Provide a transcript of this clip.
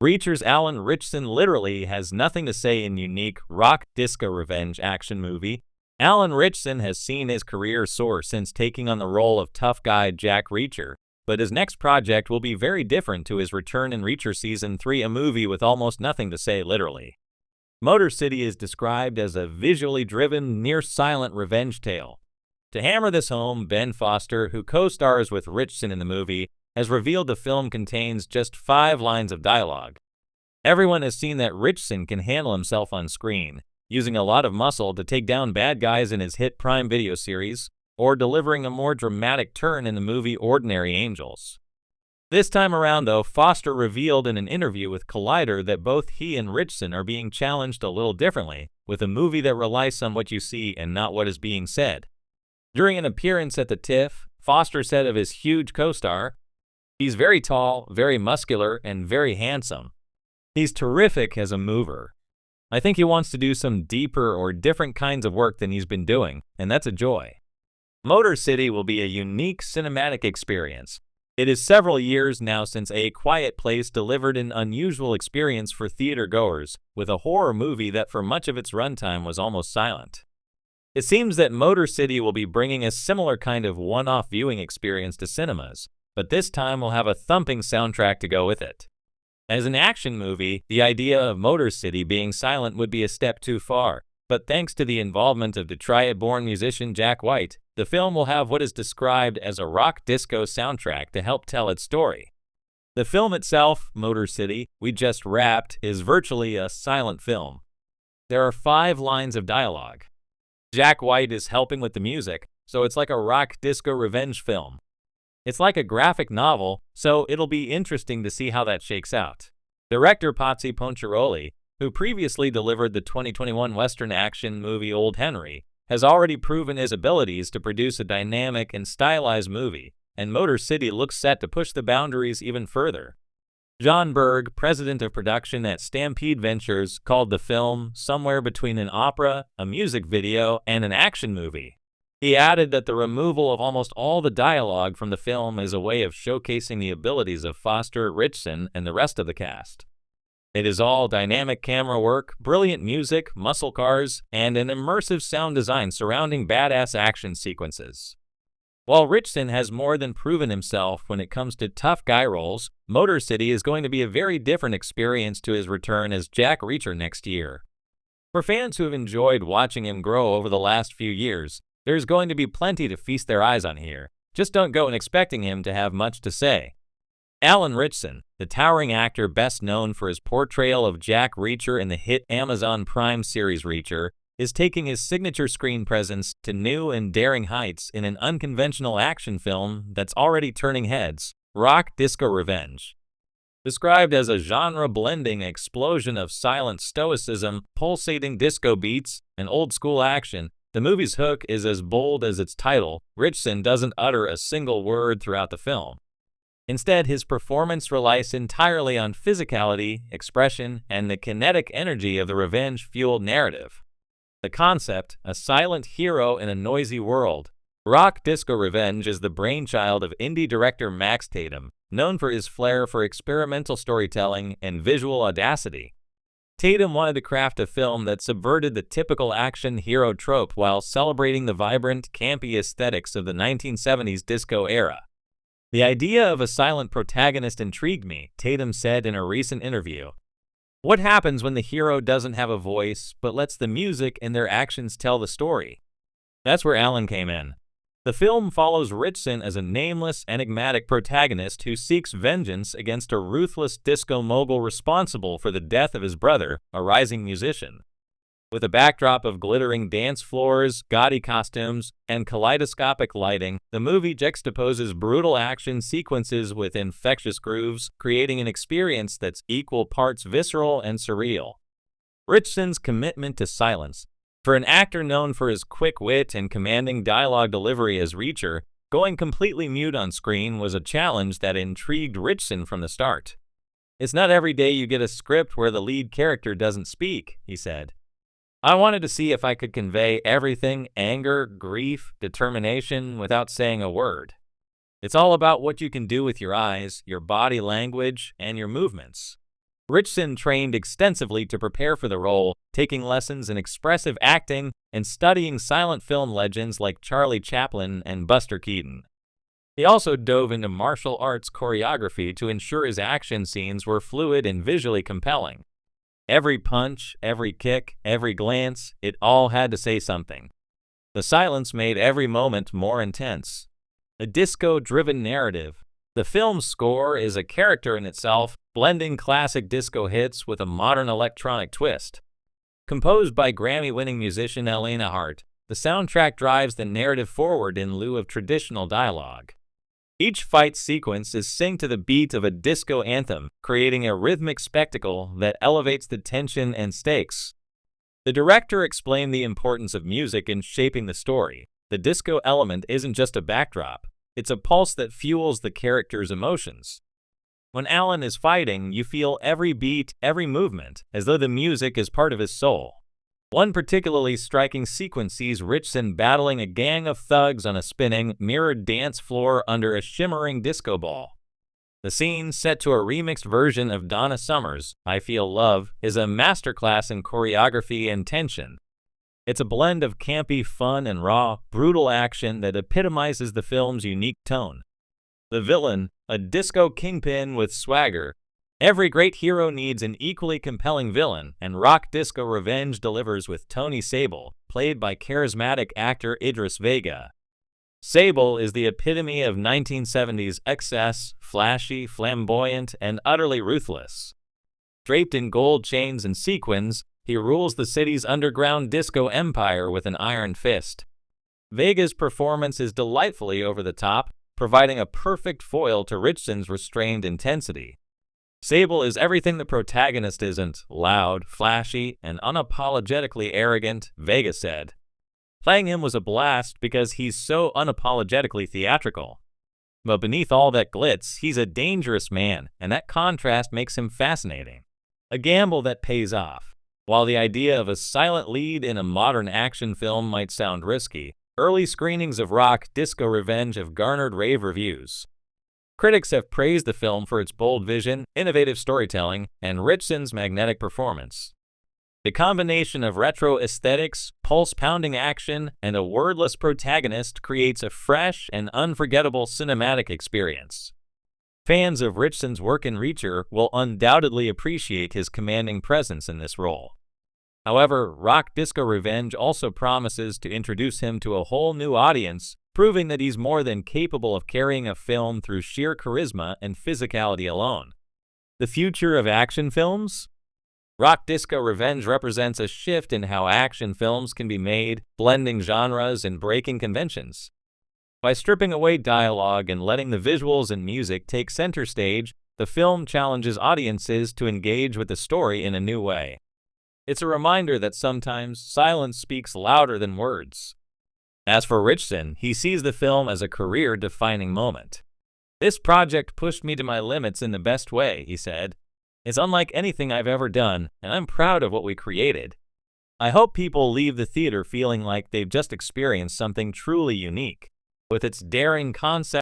Reacher's Alan Ritchson literally has nothing to say in unique rock disco revenge action movie. Alan Ritchson has seen his career soar since taking on the role of tough guy Jack Reacher, but his next project will be very different to his return in Reacher Season 3, a movie with almost nothing to say literally. Motor City is described as a visually driven, near-silent revenge tale. To hammer this home, Ben Foster, who co-stars with Richson in the movie, has revealed the film contains just 5 lines of dialogue. Everyone has seen that Richson can handle himself on screen, using a lot of muscle to take down bad guys in his hit Prime Video series, or delivering a more dramatic turn in the movie Ordinary Angels. This time around, though, Foster revealed in an interview with Collider that both he and Richson are being challenged a little differently, with a movie that relies on what you see and not what is being said. During an appearance at the TIFF, Foster said of his huge co-star, "He's very tall, very muscular, and very handsome. He's terrific as a mover. I think he wants to do some deeper or different kinds of work than he's been doing, and that's a joy." Motor City will be a unique cinematic experience. It is several years now since A Quiet Place delivered an unusual experience for theater goers, with a horror movie that for much of its runtime was almost silent. It seems that Motor City will be bringing a similar kind of one-off viewing experience to cinemas, but this time will have a thumping soundtrack to go with it. As an action movie, the idea of Motor City being silent would be a step too far, but thanks to the involvement of Detroit-born musician Jack White, the film will have what is described as a rock disco soundtrack to help tell its story. The film itself, Motor City, we just wrapped, is virtually a silent film. There are 5 lines of dialogue. Jack White is helping with the music, so it's like a rock disco revenge film. It's like a graphic novel, so it'll be interesting to see how that shakes out. Director Patsy Poncheroli, who previously delivered the 2021 Western action movie Old Henry, has already proven his abilities to produce a dynamic and stylized movie, and Motor City looks set to push the boundaries even further. John Berg, president of production at Stampede Ventures, called the film somewhere between an opera, a music video, and an action movie. He added that the removal of almost all the dialogue from the film is a way of showcasing the abilities of Foster, Ritchson, and the rest of the cast. It is all dynamic camera work, brilliant music, muscle cars, and an immersive sound design surrounding badass action sequences. While Richson has more than proven himself when it comes to tough guy roles, Motor City is going to be a very different experience to his return as Jack Reacher next year. For fans who have enjoyed watching him grow over the last few years, there's going to be plenty to feast their eyes on here. Just don't go in expecting him to have much to say. Alan Ritchson, the towering actor best known for his portrayal of Jack Reacher in the hit Amazon Prime series Reacher, is taking his signature screen presence to new and daring heights in an unconventional action film that's already turning heads, Rock Disco Revenge. Described as a genre-blending explosion of silent stoicism, pulsating disco beats, and old-school action, the movie's hook is as bold as its title. Richson doesn't utter a single word throughout the film. Instead, his performance relies entirely on physicality, expression, and the kinetic energy of the revenge-fueled narrative. The concept, a silent hero in a noisy world. Rock Disco Revenge is the brainchild of indie director Max Tatum, known for his flair for experimental storytelling and visual audacity. Tatum wanted to craft a film that subverted the typical action hero trope while celebrating the vibrant, campy aesthetics of the 1970s disco era. "The idea of a silent protagonist intrigued me," Tatum said in a recent interview. "What happens when the hero doesn't have a voice, but lets the music and their actions tell the story?" That's where Alan came in. The film follows Ritchson as a nameless, enigmatic protagonist who seeks vengeance against a ruthless disco mogul responsible for the death of his brother, a rising musician. With a backdrop of glittering dance floors, gaudy costumes, and kaleidoscopic lighting, the movie juxtaposes brutal action sequences with infectious grooves, creating an experience that's equal parts visceral and surreal. Ritchson's commitment to silence. For an actor known for his quick wit and commanding dialogue delivery as Reacher, going completely mute on screen was a challenge that intrigued Ritchson from the start. "It's not every day you get a script where the lead character doesn't speak," he said. "I wanted to see if I could convey everything, anger, grief, determination, without saying a word. It's all about what you can do with your eyes, your body language, and your movements." Richson trained extensively to prepare for the role, taking lessons in expressive acting and studying silent film legends like Charlie Chaplin and Buster Keaton. He also dove into martial arts choreography to ensure his action scenes were fluid and visually compelling. Every punch, every kick, every glance, it all had to say something. The silence made every moment more intense. A disco-driven narrative. The film's score is a character in itself, blending classic disco hits with a modern electronic twist. Composed by Grammy-winning musician Elena Hart, the soundtrack drives the narrative forward in lieu of traditional dialogue. Each fight sequence is synced to the beat of a disco anthem, creating a rhythmic spectacle that elevates the tension and stakes. The director explained the importance of music in shaping the story. The disco element isn't just a backdrop, it's a pulse that fuels the character's emotions. When Alan is fighting, you feel every beat, every movement, as though the music is part of his soul. One particularly striking sequence sees Ritchson battling a gang of thugs on a spinning, mirrored dance floor under a shimmering disco ball. The scene, set to a remixed version of Donna Summer's I Feel Love, is a masterclass in choreography and tension. It's a blend of campy fun and raw, brutal action that epitomizes the film's unique tone. The villain, a disco kingpin with swagger. Every great hero needs an equally compelling villain, and Rock Disco Revenge delivers with Tony Sable, played by charismatic actor Idris Vega. Sable is the epitome of 1970s excess, flashy, flamboyant, and utterly ruthless. Draped in gold chains and sequins, he rules the city's underground disco empire with an iron fist. Vega's performance is delightfully over the top, providing a perfect foil to Ritchson's restrained intensity. Sable is everything the protagonist isn't: loud, flashy, and unapologetically arrogant, Vega said. Playing him was a blast because he's so unapologetically theatrical. But beneath all that glitz, he's a dangerous man, and that contrast makes him fascinating. A gamble that pays off. While the idea of a silent lead in a modern action film might sound risky, early screenings of Rock Disco Revenge have garnered rave reviews. Critics have praised the film for its bold vision, innovative storytelling, and Ritchson's magnetic performance. The combination of retro aesthetics, pulse-pounding action, and a wordless protagonist creates a fresh and unforgettable cinematic experience. Fans of Ritchson's work in Reacher will undoubtedly appreciate his commanding presence in this role. However, Rock Disco Revenge also promises to introduce him to a whole new audience, proving that he's more than capable of carrying a film through sheer charisma and physicality alone. The future of action films? Rock Disco Revenge represents a shift in how action films can be made, blending genres and breaking conventions. By stripping away dialogue and letting the visuals and music take center stage, the film challenges audiences to engage with the story in a new way. It's a reminder that sometimes silence speaks louder than words. As for Ritchson, he sees the film as a career-defining moment. "This project pushed me to my limits in the best way," he said. "It's unlike anything I've ever done, and I'm proud of what we created. I hope people leave the theater feeling like they've just experienced something truly unique." With its daring concept